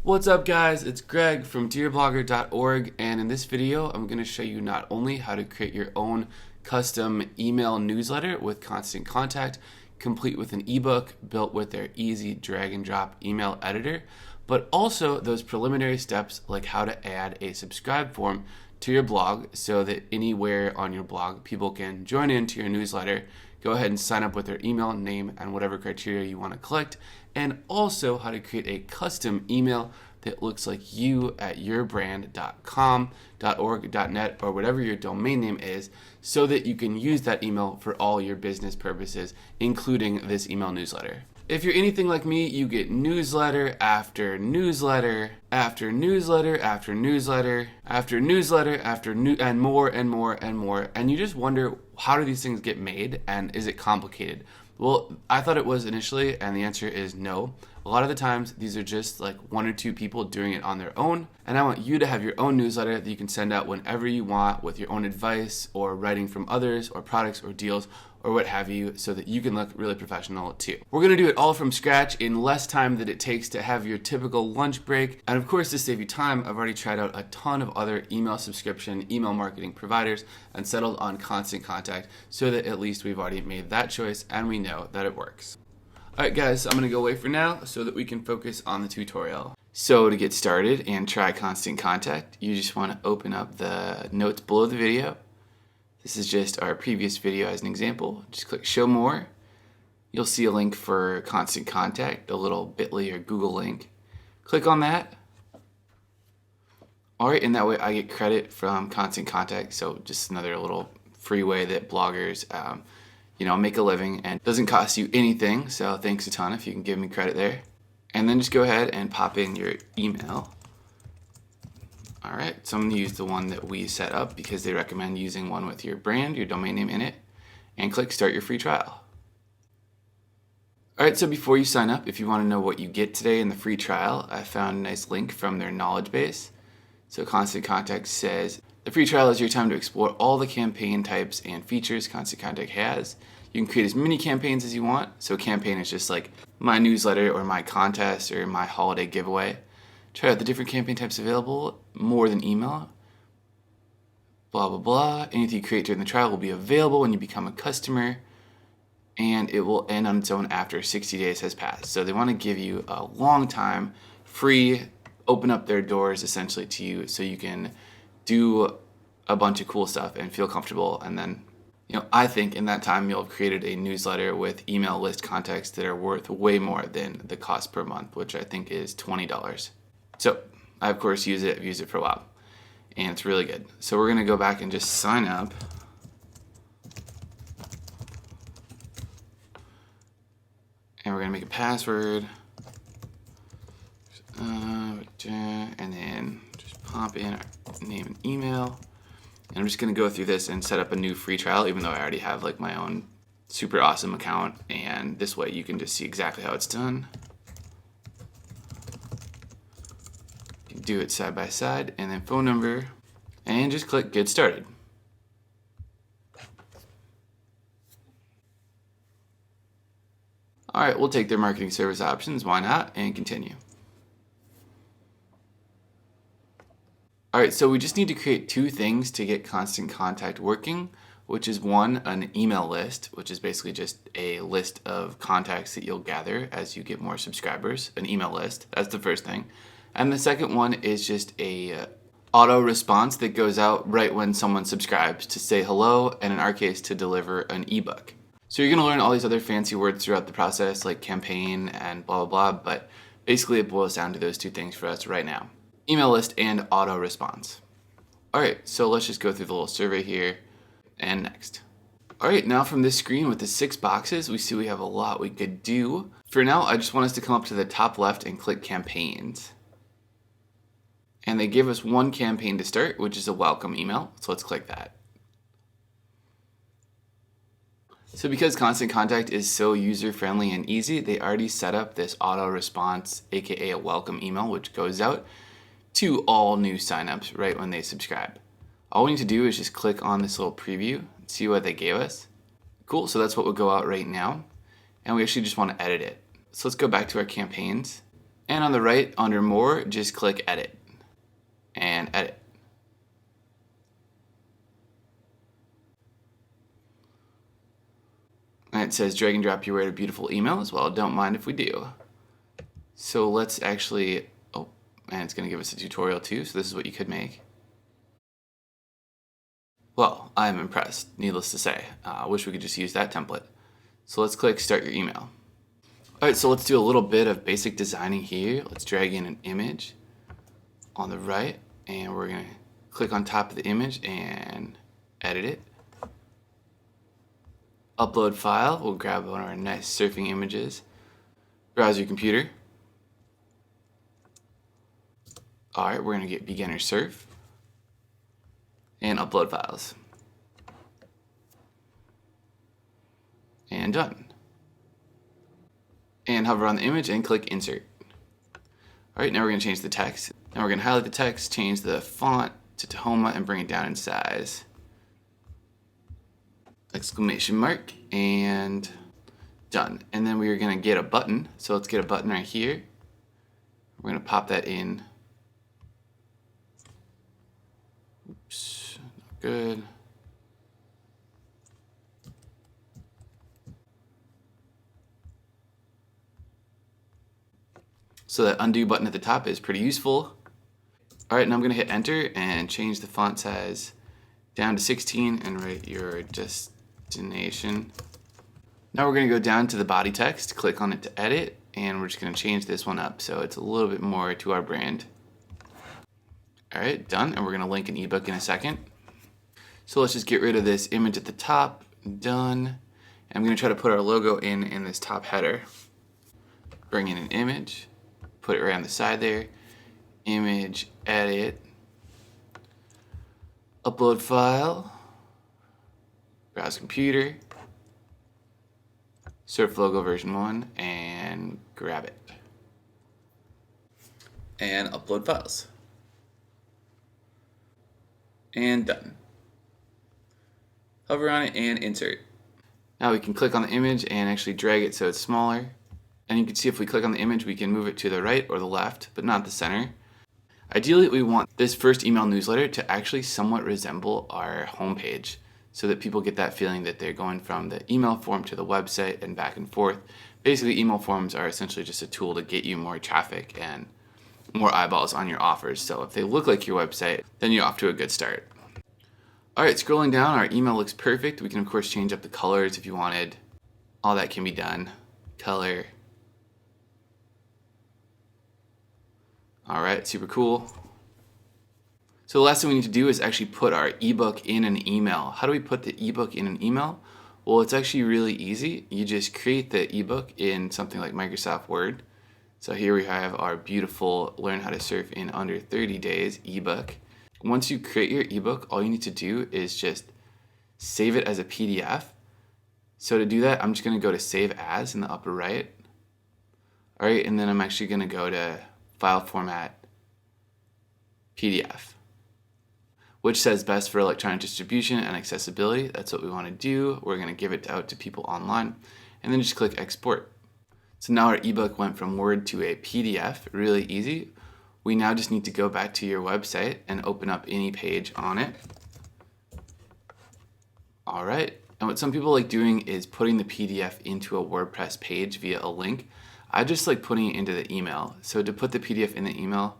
What's up guys, it's Greg from dearblogger.org, and in this video I'm going to show you not only how to create your own custom email newsletter with Constant Contact, complete with an ebook built with their easy drag and drop email editor, but also those preliminary steps like how to add a subscribe form to your blog so that anywhere on your blog people can join into your newsletter, go ahead and sign up with their email, name, and whatever criteria you want to collect, and also how to create a custom email that looks like you at yourbrand.com, .org, .net, or whatever your domain name is, so that you can use that email for all your business purposes, including this email newsletter. If you're anything like me, you get newsletter after newsletter after newsletter after newsletter after newsletter and more and more and more, and you just wonder, how do these things get made, and is it complicated? Well, I thought it was initially, and the answer is no. A lot of the times, these are just like one or two people doing it on their own, and I want you to have your own newsletter that you can send out whenever you want with your own advice or writing from others or products or deals or what have you, so that you can look really professional too. We're gonna do it all from scratch in less time than it takes to have your typical lunch break. And of course, to save you time, I've already tried out a ton of other email subscription, email marketing providers and settled on Constant Contact, so that at least we've already made that choice and we know that it works. All right guys, I'm gonna go away for now so that we can focus on the tutorial. So to get started and try Constant Contact, you just wanna open up the notes below the video. This is just our previous video as an example. Just click Show More. You'll see a link for Constant Contact, a little bit.ly or Google link. Click on that. All right, and that way I get credit from Constant Contact. So just another little free way that bloggers, make a living, and doesn't cost you anything. So thanks a ton if you can give me credit there. And then just go ahead and pop in your email. All right, so I'm going to use the one that we set up because they recommend using one with your brand, your domain name in it, and click Start Your Free Trial. All right, so before you sign up, if you want to know what you get today in the free trial, I found a nice link from their knowledge base. So Constant Contact says, the free trial is your time to explore all the campaign types and features Constant Contact has. You can create as many campaigns as you want. So a campaign is just like my newsletter or my contest or my holiday giveaway. Try out the different campaign types available, more than email, blah, blah, blah. Anything you create during the trial will be available when you become a customer, and it will end on its own after 60 days has passed. So they want to give you a long time, free, open up their doors essentially to you so you can do a bunch of cool stuff and feel comfortable. And then, I think in that time you'll have created a newsletter with email list contacts that are worth way more than the cost per month, which I think is $20. So I, of course, use it. I've used it for a while, and it's really good. So we're going to go back and just sign up. And we're going to make a password. And then just pop in our name and email. And I'm just going to go through this and set up a new free trial, even though I already have like my own super awesome account. And this way you can just see exactly how it's done. Do it side by side, and then phone number, and just click Get Started. All right, we'll take their marketing service options, why not, and continue. All right, so we just need to create two things to get Constant Contact working, which is one, an email list, which is basically just a list of contacts that you'll gather as you get more subscribers, an email list. That's the first thing. And the second one is just a auto response that goes out right when someone subscribes to say hello, and in our case, to deliver an ebook. So you're going to learn all these other fancy words throughout the process, like campaign and blah, blah, blah, but basically it boils down to those two things for us right now. Email list and auto response. All right, so let's just go through the little survey here, and next. All right, now from this screen with the 6 boxes, we see we have a lot we could do. For now, I just want us to come up to the top left and click campaigns. And they give us one campaign to start, which is a welcome email. So let's click that. So because Constant Contact is so user-friendly and easy, they already set up this auto response, aka a welcome email, which goes out to all new signups right when they subscribe. All we need to do is just click on this little preview and see what they gave us. Cool, so that's what will go out right now. And we actually just want to edit it. So let's go back to our campaigns. And on the right, under More, just click Edit and edit. And it says drag and drop your way to beautiful email as well. Don't mind if we do. So let's actually, oh, and it's going to give us a tutorial too. So this is what you could make. Well, I'm impressed, needless to say. I wish we could just use that template. So let's click Start Your Email. All right, so let's do a little bit of basic designing here. Let's drag in an image on the right, and we're going to click on top of the image and edit it. Upload file, we'll grab one of our nice surfing images. Browse your computer. All right, we're going to get beginner surf and upload files. And done. And hover on the image and click insert. All right, now we're going to change the text. Now we're going to highlight the text, change the font to Tahoma, and bring it down in size. Exclamation mark, and done. And then we are going to get a button. So let's get a button right here. We're going to pop that in. Oops, not good. So that undo button at the top is pretty useful. All right, now I'm going to hit enter and change the font size down to 16 and write your destination. Now we're going to go down to the body text, click on it to edit, and we're just going to change this one up so it's a little bit more to our brand. All right, done, and we're going to link an ebook in a second. So let's just get rid of this image at the top. Done. And I'm going to try to put our logo in this top header. Bring in an image, put it right on the side there. Image, edit, upload file, browse computer, surf logo version 1, and grab it. And upload files. And done. Hover on it and insert. Now we can click on the image and actually drag it so it's smaller. And you can see if we click on the image, we can move it to the right or the left, but not the center. Ideally, we want this first email newsletter to actually somewhat resemble our homepage so that people get that feeling that they're going from the email form to the website and back and forth. Basically, email forms are essentially just a tool to get you more traffic and more eyeballs on your offers. So if they look like your website, then you're off to a good start. All right, scrolling down, our email looks perfect. We can, of course, change up the colors if you wanted. All that can be done. Color. All right, super cool. So the last thing we need to do is actually put our ebook in an email. How do we put the ebook in an email? Well, it's actually really easy. You just create the ebook in something like Microsoft Word. So here we have our beautiful Learn How to Surf in Under 30 Days ebook. Once you create your ebook, all you need to do is just save it as a PDF. So to do that, I'm just going to go to Save As in the upper right. All right, and then I'm actually going to go to File Format, PDF, which says best for electronic distribution and accessibility. That's what we want to do. We're going to give it out to people online, and then just click Export. So now our ebook went from Word to a PDF, really easy. We now just need to go back to your website and open up any page on it. All right, and what some people like doing is putting the PDF into a WordPress page via a link. I just like putting it into the email. So to put the PDF in the email,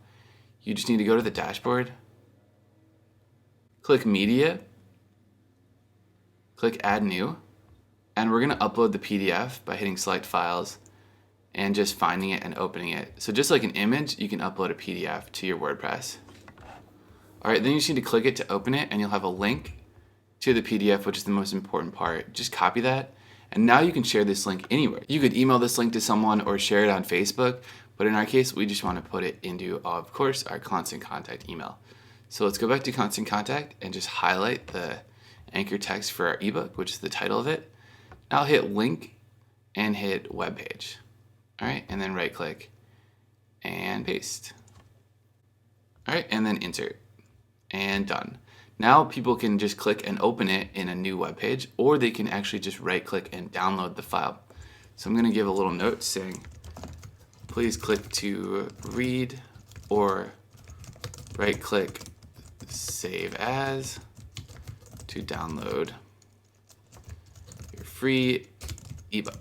you just need to go to the dashboard, click Media, click Add New, and we're going to upload the PDF by hitting Select Files and just finding it and opening it. So just like an image, you can upload a PDF to your WordPress. All right, then you just need to click it to open it, and you'll have a link to the PDF, which is the most important part. Just copy that. And now you can share this link anywhere. You could email this link to someone or share it on Facebook, but in our case, we just want to put it into, of course, our Constant Contact email. So let's go back to Constant Contact and just highlight the anchor text for our ebook, which is the title of it. Now hit link and hit web page. All right, and then right click and paste. All right, and then insert and done. Now people can just click and open it in a new web page, or they can actually just right click and download the file. So I'm going to give a little note saying Please click to read or right click save as to download your free ebook.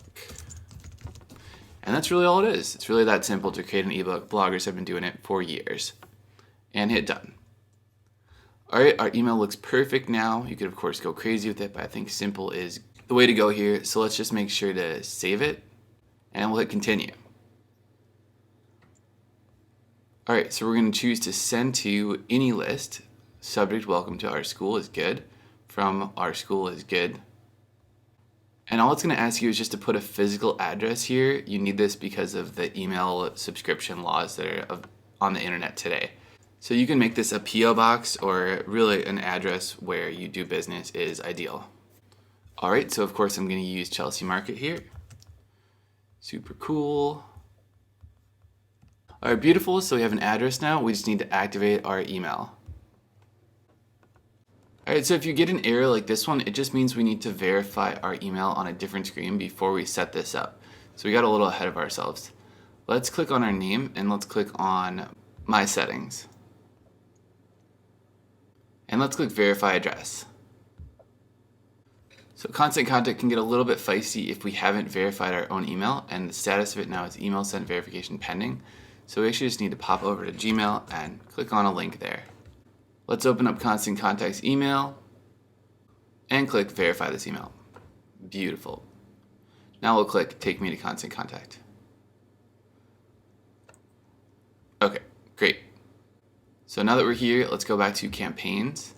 And that's really all it is. It's really that simple to create an ebook. Bloggers have been doing it for years. And hit done. All right, our email looks perfect now. You could of course go crazy with it, but I think simple is the way to go here. So let's just make sure to save it and we'll hit continue. All right, so we're going to choose to send to any list. Subject, welcome to our school is good. From our school is good. And all it's going to ask you is just to put a physical address here. You need this because of the email subscription laws that are on the internet today. So you can make this a P.O. box, or really an address where you do business is ideal. All right, so of course I'm going to use Chelsea Market here. Super cool. All right, beautiful. So we have an address now. We just need to activate our email. All right, so if you get an error like this one, it just means we need to verify our email on a different screen before we set this up. So we got a little ahead of ourselves. Let's click on our name and let's click on My Settings. And let's click Verify Address. So constant contact can get a little bit feisty if we haven't verified our own email, and the status of it now is email sent verification pending. So we actually just need to pop over to Gmail and click on a link there. Let's open up Constant Contact's email and click Verify this email. Beautiful. Now we'll click Take Me to Constant Contact. Okay, great. So now that we're here, let's go back to Campaigns.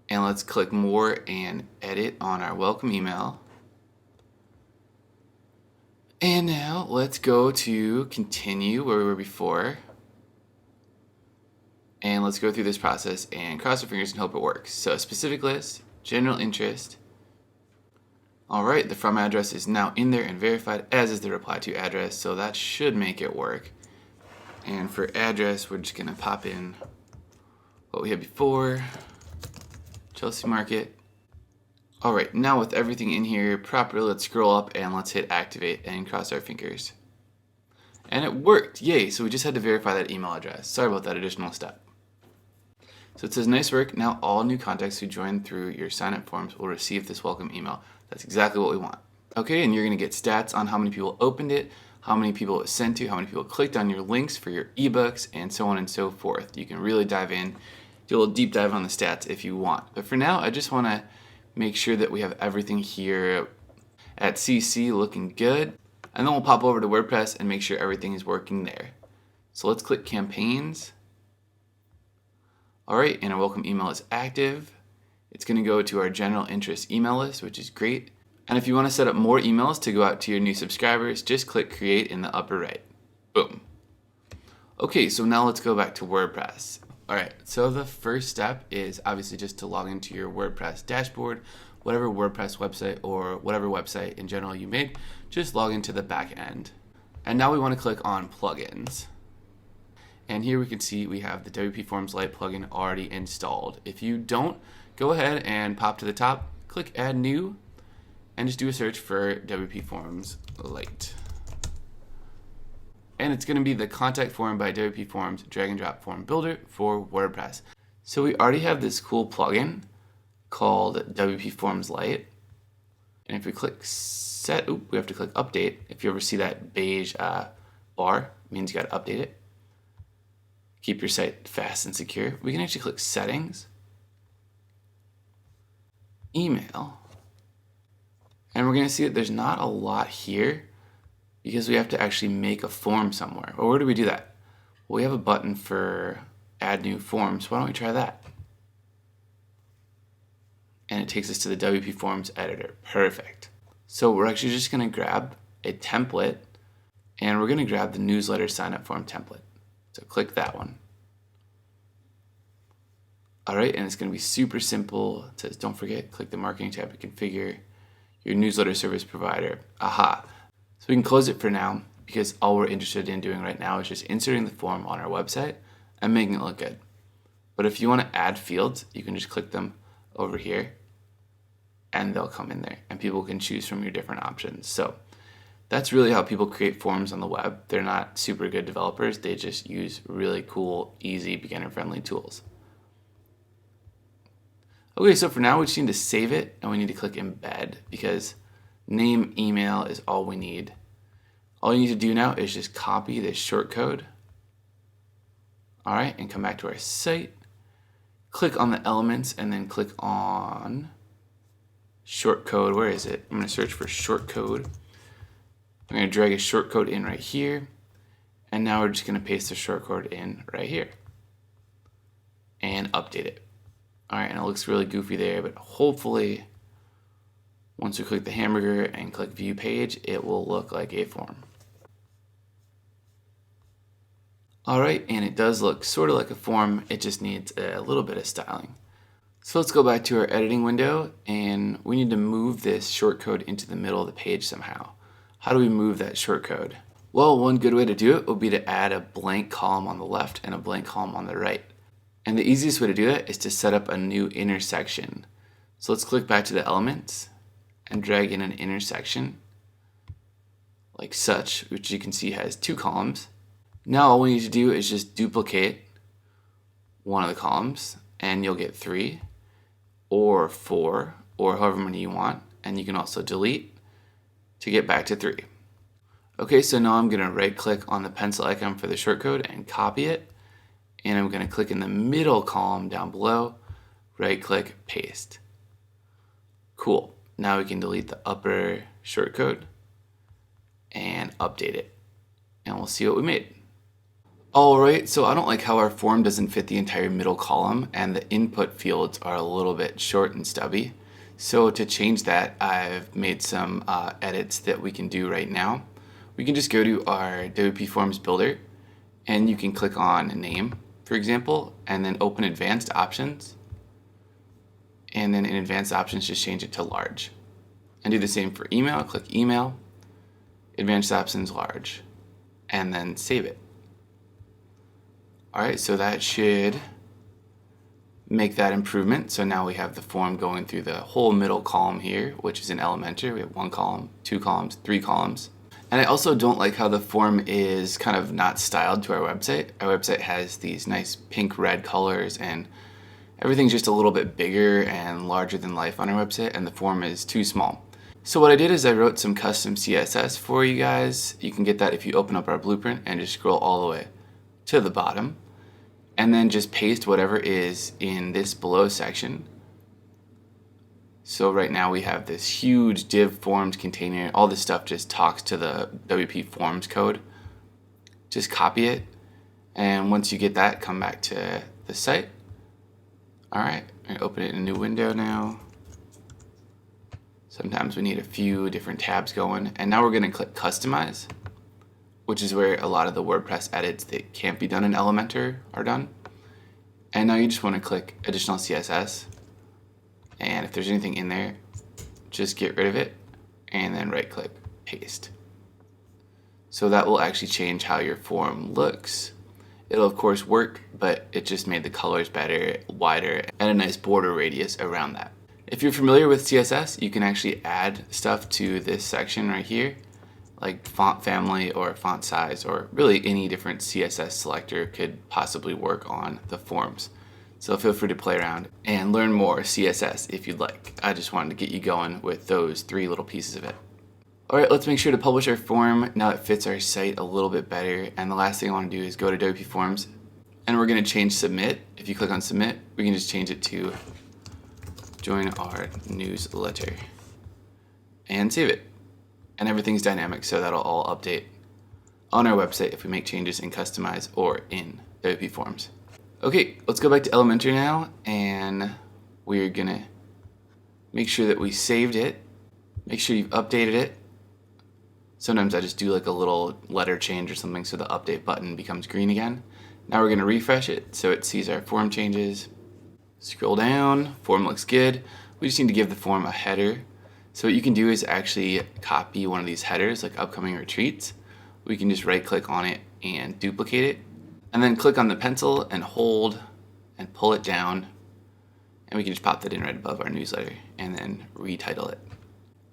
And let's click More and Edit on our welcome email. And now let's go to Continue where we were before. And let's go through this process and cross our fingers and hope it works. So specific list, general interest. All right, the from address is now in there and verified, as is the reply to address. So that should make it work. And for address, we're just gonna pop in what we had before, Chelsea Market. All right, now with everything in here properly, let's scroll up and let's hit activate and cross our fingers. And it worked, yay. So we just had to verify that email address. Sorry about that additional step. So it says, nice work. Now all new contacts who join through your sign up forms will receive this welcome email. That's exactly what we want. Okay, and you're gonna get stats on how many people opened it, how many people it was sent to, how many people clicked on your links for your ebooks, and so on and so forth. You can really dive in, do a little deep dive on the stats if you want. But for now, I just wanna make sure that we have everything here at CC looking good. And then we'll pop over to WordPress and make sure everything is working there. So let's click Campaigns. All right, and our welcome email is active. It's gonna go to our general interest email list, which is great. And if you wanna set up more emails to go out to your new subscribers, just click Create in the upper right. Boom. Okay, so now let's go back to WordPress. All right, so the first step is obviously just to log into your WordPress dashboard, whatever WordPress website or whatever website in general you made, just log into the back end. And now we want to click on plugins. And here we can see we have the WPForms Lite plugin already installed. If you don't, go ahead and pop to the top, click Add New, and just do a search for WPForms Lite. And it's going to be the contact form by WPForms drag and drop form builder for WordPress. So we already have this cool plugin called WPForms Lite. And if we click set, we have to click update. If you ever see that beige bar, it means you got to update it. Keep your site fast and secure. We can actually click settings, email, and we're going to see that there's not a lot here because we have to actually make a form somewhere. Well, where do we do that? Well, we have a button for add new forms. Why don't we try that? And it takes us to the WPForms editor. Perfect. So we're actually just going to grab a template and we're going to grab the newsletter sign up form template. So click that one. All right, and it's going to be super simple. It says, don't forget, click the marketing tab to configure your newsletter service provider. Aha. So we can close it for now because all we're interested in doing right now is just inserting the form on our website and making it look good. But if you want to add fields, you can just click them over here and they'll come in there and people can choose from your different options. So That's really how people create forms on the web. They're not super good developers. They just use really cool, easy, beginner-friendly tools. Okay, so for now we just need to save it and we need to click embed because name email is all we need. All you need to do now is just copy this shortcode. All right, and come back to our site. Click on the elements and then click on shortcode. Where is it? I'm going to search for shortcode. I'm going to drag a shortcode in right here. And now we're just going to paste the shortcode in right here. And update it. All right, and it looks really goofy there, but hopefully once we click the hamburger and click view page, it will look like a form. All right, and it does look sort of like a form. It just needs a little bit of styling. So let's go back to our editing window and we need to move this shortcode into the middle of the page somehow. How do we move that shortcode? Well, one good way to do it would be to add a blank column on the left and a blank column on the right. And the easiest way to do that is to set up a new intersection. So let's click back to the elements and drag in an intersection like such, which you can see has 2 columns. Now all we need to do is just duplicate one of the columns and you'll get 3 or 4 or however many you want. And you can also delete to get back to 3. Okay, so now I'm going to right click on the pencil icon for the shortcode and copy it. And I'm going to click in the middle column down below, right click, paste. Cool. Now we can delete the upper shortcode and update it. And we'll see what we made. Alright, so I don't like how our form doesn't fit the entire middle column and the input fields are a little bit short and stubby. So to change that, I've made some edits that we can do right now. We can just go to our WPForms builder and you can click on name, for example, and then open advanced options. And then in advanced options, just change it to large. And do the same for email, click email, advanced options, large, and then save it. All right, so that should make that improvement. So now we have the form going through the whole middle column here, which is in Elementor. We have 1 column, 2 columns, 3 columns. And I also don't like how the form is kind of not styled to our website. Our website has these nice pink red colors and everything's just a little bit bigger and larger than life on our website and the form is too small. So what I did is I wrote some custom CSS for you guys. You can get that if you open up our blueprint and just scroll all the way to the bottom and then just paste whatever is in this below section. So right now we have this huge div forms container. All this stuff just talks to the WPForms code. Just copy it. And once you get that, come back to the site. All right, I'm gonna open it in a new window now. Sometimes we need a few different tabs going. And now we're gonna click customize, which is where a lot of the WordPress edits that can't be done in Elementor are done. And now you just wanna click additional CSS. And if there's anything in there, just get rid of it and then right click, paste. So that will actually change how your form looks. It'll of course work, but it just made the colors better, wider, and a nice border radius around that. If you're familiar with CSS, you can actually add stuff to this section right here, like font family or font size, or really any different CSS selector could possibly work on the forms. So feel free to play around and learn more CSS if you'd like. I just wanted to get you going with those 3 little pieces of it. All right, let's make sure to publish our form. Now it fits our site a little bit better. And the last thing I want to do is go to WPForms and we're going to change submit. If you click on submit, we can just change it to join our newsletter and save it. And everything's dynamic, so that'll all update on our website if we make changes in Customize or in WPForms. Okay, let's go back to Elementor now, and we're gonna make sure that we saved it. Make sure you've updated it. Sometimes I just do like a little letter change or something so the update button becomes green again. Now we're gonna refresh it so it sees our form changes. Scroll down, form looks good. We just need to give the form a header. So what you can do is actually copy one of these headers, like upcoming retreats. We can just right click on it and duplicate it. And then click on the pencil and hold and pull it down. And we can just pop that in right above our newsletter and then retitle it.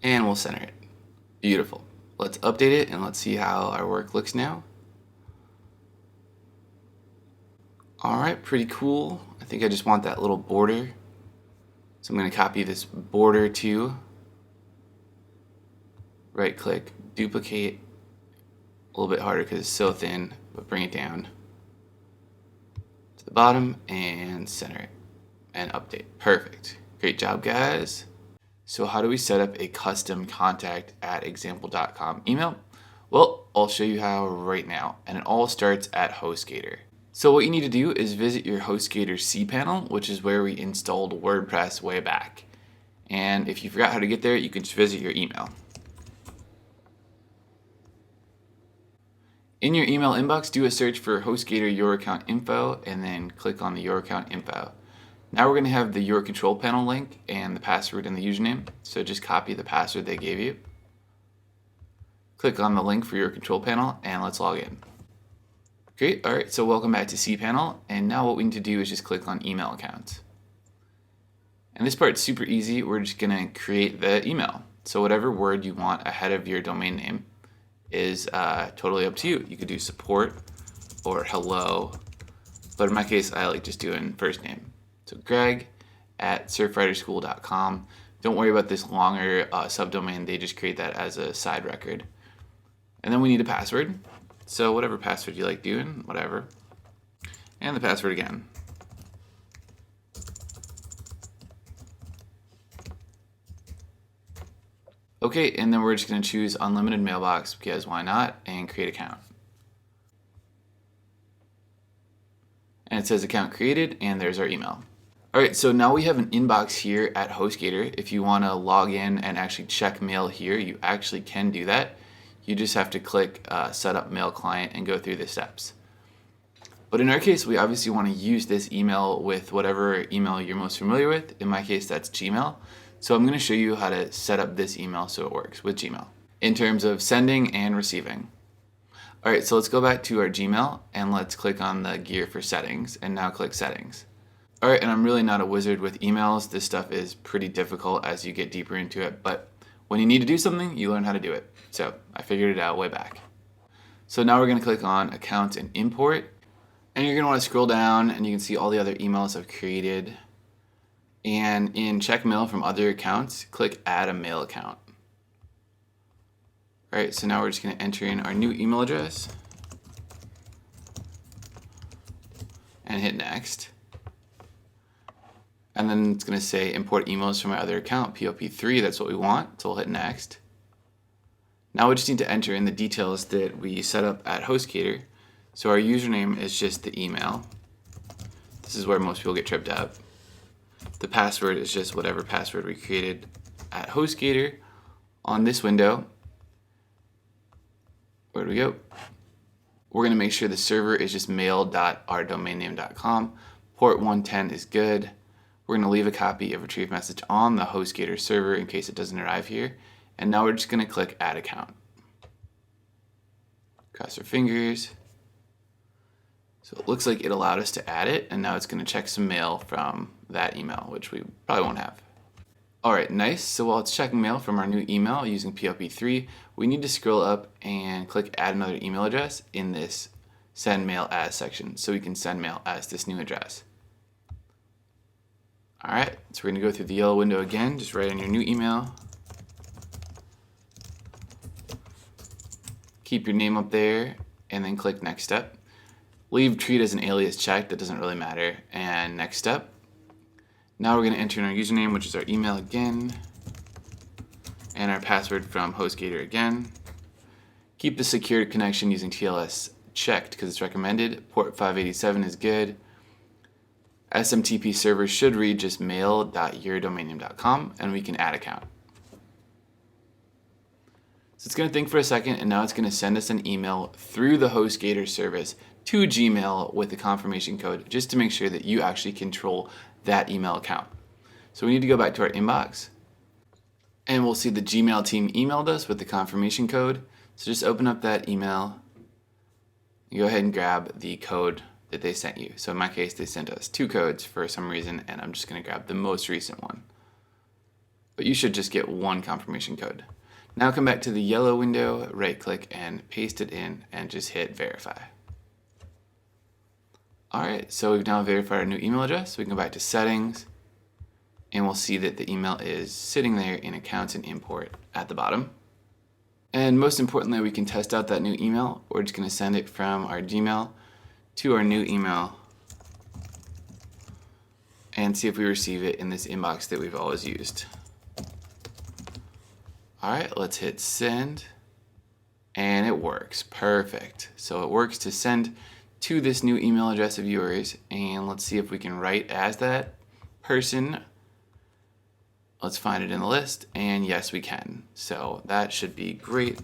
And we'll center it. Beautiful. Let's update it and let's see how our work looks now. Alright, pretty cool. I think I just want that little border. So I'm going to copy this border to, right click, duplicate, a little bit harder because it's so thin, but bring it down to the bottom and center it and update. Perfect. Great job, guys. So how do we set up a custom contact@example.com email? Well, I'll show you how right now, and it all starts at HostGator. So what you need to do is visit your HostGator cPanel, which is where we installed WordPress way back. And if you forgot how to get there, you can just visit your email. In your email inbox, do a search for HostGator Your Account Info, and then click on the Your Account Info. Now we're going to have the Your Control Panel link and the password and the username. So just copy the password they gave you. Click on the link for Your Control Panel, and let's log in. Great, alright, so welcome back to cPanel, and now what we need to do is just click on email accounts. And this part's super easy. We're just going to create the email. So whatever word you want ahead of your domain name is totally up to you. You could do support or hello, but in my case I like just doing first name. So greg@surfwriterschool.com. Don't worry about this longer subdomain, they just create that as a side record. And then we need a password. So whatever password you like doing, whatever. And the password again. Okay, and then we're just going to choose unlimited mailbox because why not, and create account. And it says account created, and there's our email. Alright, so now we have an inbox here at HostGator. If you want to log in and actually check mail here, you actually can do that. You just have to click set up mail client and go through the steps. But in our case, we obviously want to use this email with whatever email you're most familiar with. In my case, that's Gmail. So I'm going to show you how to set up this email so it works with Gmail in terms of sending and receiving. Alright, so let's go back to our Gmail and let's click on the gear for settings, and now click settings. Alright, and I'm really not a wizard with emails. This stuff is pretty difficult as you get deeper into it, but when you need to do something, you learn how to do it. So I figured it out way back. So now we're going to click on accounts and import, and you're going to want to scroll down and you can see all the other emails I've created. And in check mail from other accounts, click add a mail account. Alright, so now we're just going to enter in our new email address and hit next. And then it's going to say import emails from my other account, POP3, that's what we want, so we'll hit next. Now we just need to enter in the details that we set up at HostGator. So our username is just the email. This is where most people get tripped up. The password is just whatever password we created at HostGator on this window. Where do we go? We're going to make sure the server is just mail.ourdomainname.com. Port 110 is good. We're going to leave a copy of retrieve message on the HostGator server in case it doesn't arrive here. And now we're just going to click add account. Cross our fingers. So it looks like it allowed us to add it, and now it's going to check some mail from that email, which we probably won't have. Alright, nice. So while it's checking mail from our new email using POP3, we need to scroll up and click add another email address in this send mail as section so we can send mail as this new address. Alright, so we're going to go through the yellow window again, just write in your new email. Keep your name up there, and then click next step. Leave treat as an alias checked, that doesn't really matter, and next step. Now we're going to enter in our username, which is our email again, and our password from HostGator again. Keep the secured connection using TLS checked because it's recommended. Port 587 is good. SMTP server should read just mail.yourdomainname.com, and we can add account. So it's going to think for a second, and now it's going to send us an email through the HostGator service to Gmail with the confirmation code just to make sure that you actually control that email account. So we need to go back to our inbox, and we'll see the Gmail team emailed us with the confirmation code. So just open up that email, and go ahead and grab the code that they sent you. So in my case, they sent us 2 codes for some reason, and I'm just going to grab the most recent one. But you should just get 1 confirmation code. Now come back to the yellow window, right click and paste it in and just hit verify. Alright, so we've now verified our new email address. We can go back to settings and we'll see that the email is sitting there in accounts and import at the bottom. And most importantly, we can test out that new email. We're just going to send it from our Gmail to our new email and see if we receive it in this inbox that we've always used. Alright, let's hit send. And it works. Perfect. So it works to send to this new email address of yours. And let's see if we can write as that person. Let's find it in the list. And yes, we can. So that should be great.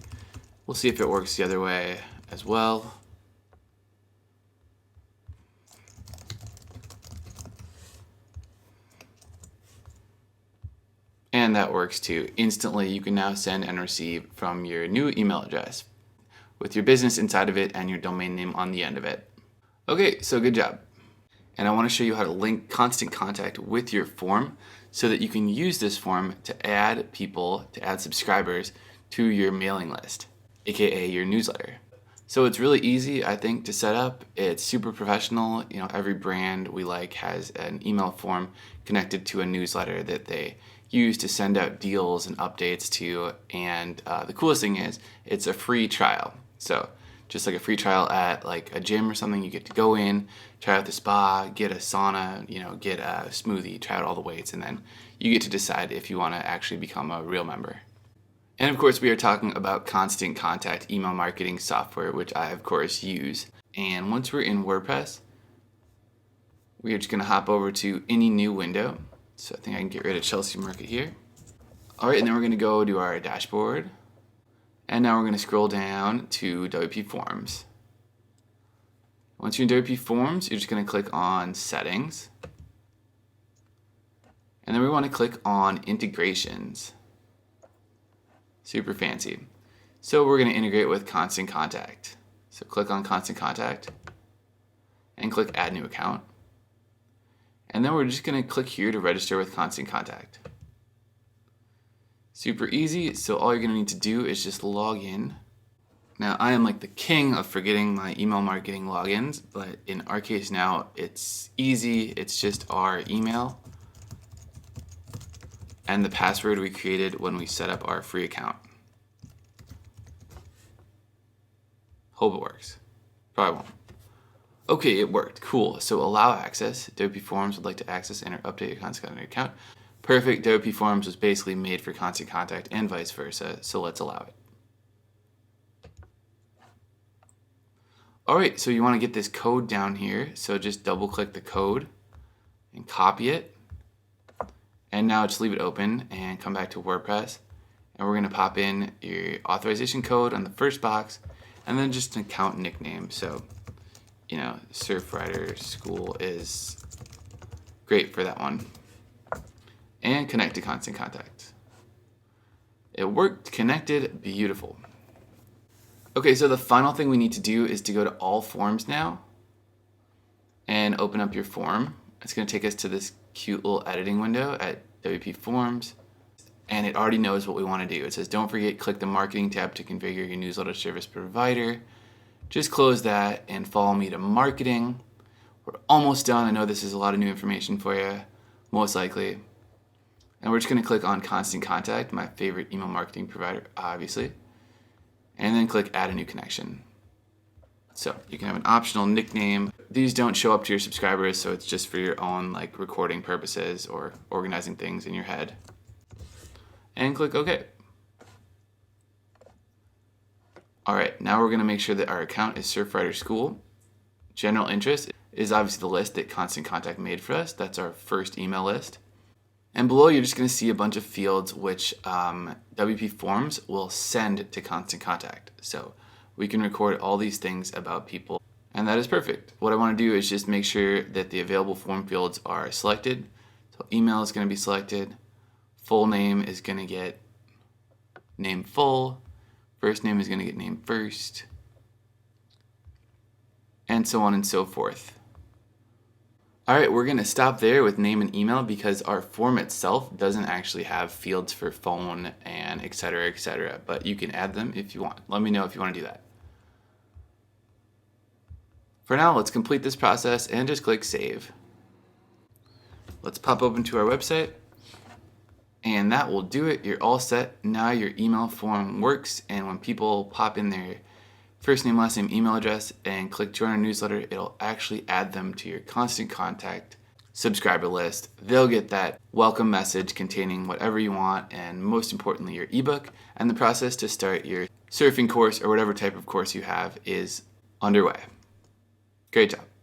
We'll see if it works the other way as well. And that works too. Instantly, you can now send and receive from your new email address with your business inside of it and your domain name on the end of it. Okay, so good job. And I want to show you how to link Constant Contact with your form so that you can use this form to add people, to add subscribers to your mailing list, aka your newsletter. So it's really easy, I think, to set up. It's super professional. You know, every brand we like has an email form connected to a newsletter that they use to send out deals and updates to. And the coolest thing is it's a free trial. So just like a free trial at like a gym or something, you get to go in, try out the spa, get a sauna, you know, get a smoothie, try out all the weights, and then you get to decide if you want to actually become a real member. And of course, we are talking about Constant Contact email marketing software, which I, of course, use. And once we're in WordPress, we are just going to hop over to any new window. So I think I can get rid of Chelsea Market here. All right, and then we're going to go to our dashboard. And now we're going to scroll down to WPForms. Once you're in WPForms, you're just going to click on Settings. And then we want to click on Integrations. Super fancy. So we're going to integrate with Constant Contact. So click on Constant Contact and click Add New Account. And then we're just going to click here to register with Constant Contact. Super easy. So all you're going to need to do is just log in. Now I am like the king of forgetting my email marketing logins, but in our case now it's easy. It's just our email and the password we created when we set up our free account. Hope it works. Probably won't. Okay, it worked. Cool. So allow access. WPForms would like to access and or update your Constant Contact account. Perfect. WPForms was basically made for Constant Contact and vice versa. So let's allow it. All right. So you want to get this code down here. So just double click the code and copy it. And now just leave it open and come back to WordPress. And we're going to pop in your authorization code on the first box and then just an account nickname. So, you know, Surfrider School is great for that one. And connect to Constant Contact. It worked, connected, beautiful. Okay, so the final thing we need to do is to go to all forms now and open up your form. It's going to take us to this cute little editing window at WPForms, and it already knows what we want to do. It says, don't forget, click the marketing tab to configure your newsletter service provider. Just close that and follow me to marketing. We're almost done. I know this is a lot of new information for you, most likely. And we're just going to click on Constant Contact, my favorite email marketing provider, obviously. And then click Add a New Connection. So you can have an optional nickname. These don't show up to your subscribers, so it's just for your own like recording purposes or organizing things in your head. And click OK. All right, now we're going to make sure that our account is Surfrider School. General interest is obviously the list that Constant Contact made for us. That's our first email list. And below, you're just going to see a bunch of fields which WPForms will send to Constant Contact. So we can record all these things about people, and that is perfect. What I want to do is just make sure that the available form fields are selected. So email is going to be selected. Full name is going to get name full. First name is going to get name first. And so on and so forth. All right, we're going to stop there with name and email because our form itself doesn't actually have fields for phone and etc., but you can add them if you want. Let me know if you want to do that. For now, let's complete this process and just click Save. Let's pop open to our website. And that will do it. You're all set. Now your email form works, and when people pop in their first name, last name, email address and click join our newsletter, it'll actually add them to your constant contact subscriber list. They'll get that welcome message containing whatever you want, and most importantly, your ebook. And the process to start your surfing course or whatever type of course you have is underway. Great job.